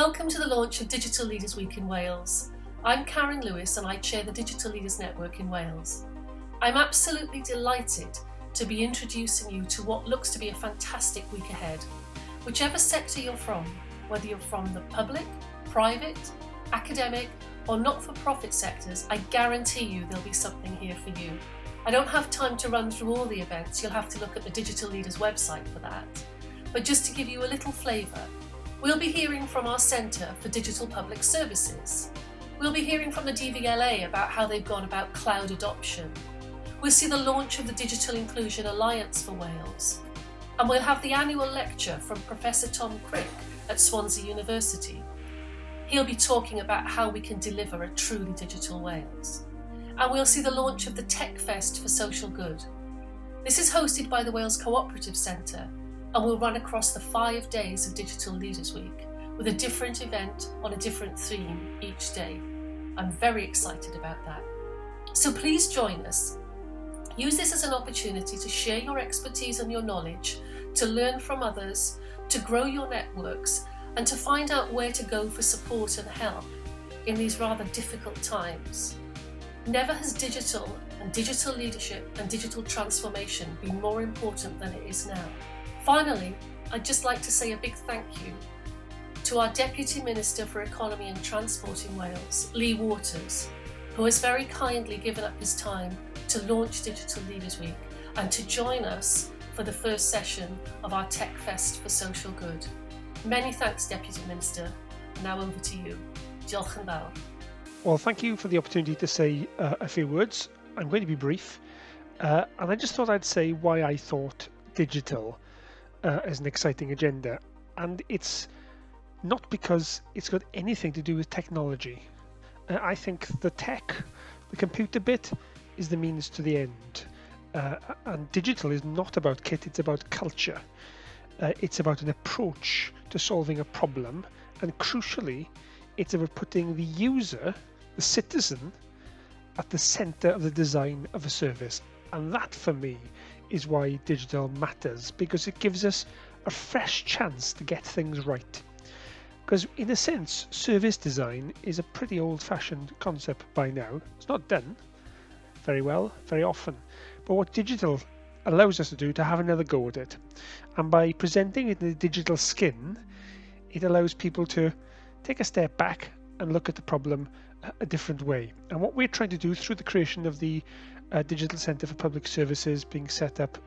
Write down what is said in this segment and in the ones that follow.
Welcome to the launch of Digital Leaders Week in Wales. I'm Karen Lewis and I chair the Digital Leaders Network in Wales. I'm absolutely delighted to be introducing you to what looks to be a fantastic week ahead. Whichever sector you're from, whether you're from the public, private, academic or not-for-profit sectors, I guarantee you there'll be something here for you. I don't have time to run through all the events, you'll have to look at the Digital Leaders website for that. But just to give you a little flavour, we'll be hearing from our Centre for Digital Public Services. We'll be hearing from the DVLA about how they've gone about cloud adoption. We'll see the launch of the Digital Inclusion Alliance for Wales. And we'll have the annual lecture from Professor Tom Crick at Swansea University. He'll be talking about how we can deliver a truly digital Wales. And we'll see the launch of the Tech Fest for Social Good. This is hosted by the Wales Cooperative Centre and will run across the 5 days of Digital Leaders Week with a different event on a different theme each day. I'm very excited about that. So please join us. Use this as an opportunity to share your expertise and your knowledge, to learn from others, to grow your networks, and to find out where to go for support and help in these rather difficult times. Never has digital and digital leadership and digital transformation been more important than it is now. Finally, I'd just like to say a big thank you to our Deputy Minister for Economy and Transport in Wales, Lee Waters, who has very kindly given up his time to launch Digital Leaders Week and to join us for the first session of our Tech Fest for Social Good. Many thanks, Deputy Minister. Now over to you. Diolch yn fawr. Well, thank you for the opportunity to say a few words. I'm going to be brief. And I just thought I'd say why I thought digital is an exciting agenda. And it's not because it's got anything to do with technology. I think the tech, the computer bit, is the means to the end. And digital is not about kit, it's about culture. It's about an approach to solving a problem. And crucially, it's about putting the user, the citizen, at the center of the design of a service. And that, for me, is why digital matters, because it gives us a fresh chance to get things right. Because in a sense, service design is a pretty old-fashioned concept by now. It's not done very well, very often. But what digital allows us to do, to have another go at it. And by presenting it in a digital skin, it allows people to take a step back and look at the problem a different way. And what we're trying to do through the creation of the Digital Centre for Public Services being set up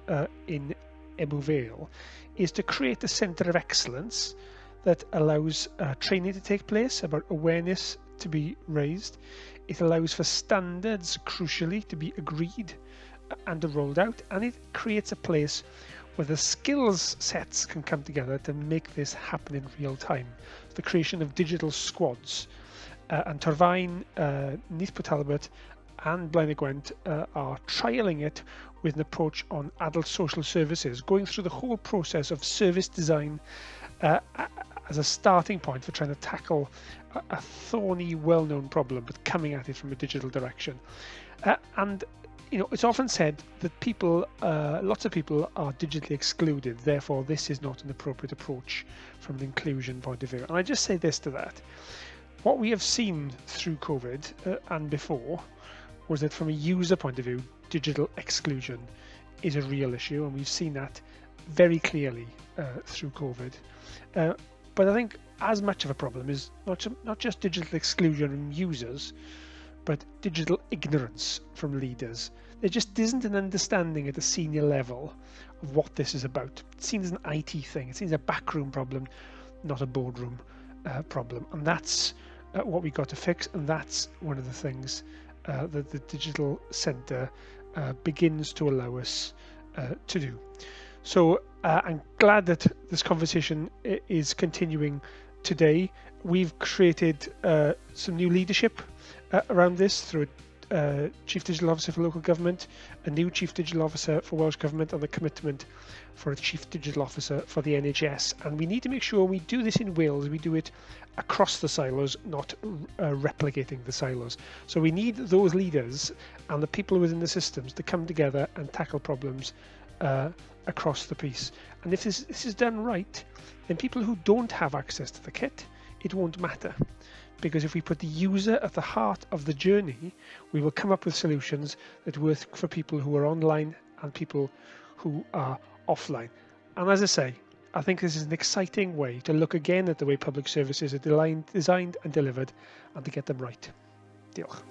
in Ebbw Vale is to create a centre of excellence that allows training to take place, about awareness to be raised. It allows for standards, crucially, to be agreed and rolled out, and it creates a place where the skills sets can come together to make this happen in real time. The creation of digital squads. And Torfaen, Neath Port Talbot and Blaenau Gwent are trialling it with an approach on adult social services, going through the whole process of service design as a starting point for trying to tackle a thorny, well-known problem, but coming at it from a digital direction. And you know, it's often said that people, lots of people are digitally excluded, therefore this is not an appropriate approach from an inclusion point of view. And I just say this to that. What we have seen through COVID and before was that from a user point of view, digital exclusion is a real issue, and we've seen that very clearly through COVID. But I think as much of a problem is not just digital exclusion from users, but digital ignorance from leaders. There just isn't an understanding at a senior level of what this is about. It's seen as an IT thing. It's seen as a backroom problem, not a boardroom problem. And that's what we got to fix. And that's one of the things that the Digital Centre begins to allow us to do. So I'm glad that this conversation is continuing today. We've created some new leadership around this through a Chief Digital Officer for local government, a new Chief Digital Officer for Welsh Government, and the commitment for a Chief Digital Officer for the NHS. And we need to make sure we do this in Wales, we do it across the silos, not replicating the silos. So we need those leaders and the people within the systems to come together and tackle problems across the piece. And if this is done right, then people who don't have access to the kit it won't matter. Because if we put the user at the heart of the journey, we will come up with solutions that work for people who are online and people who are offline. And as I say, I think this is an exciting way to look again at the way public services are designed and delivered and to get them right. Diolch.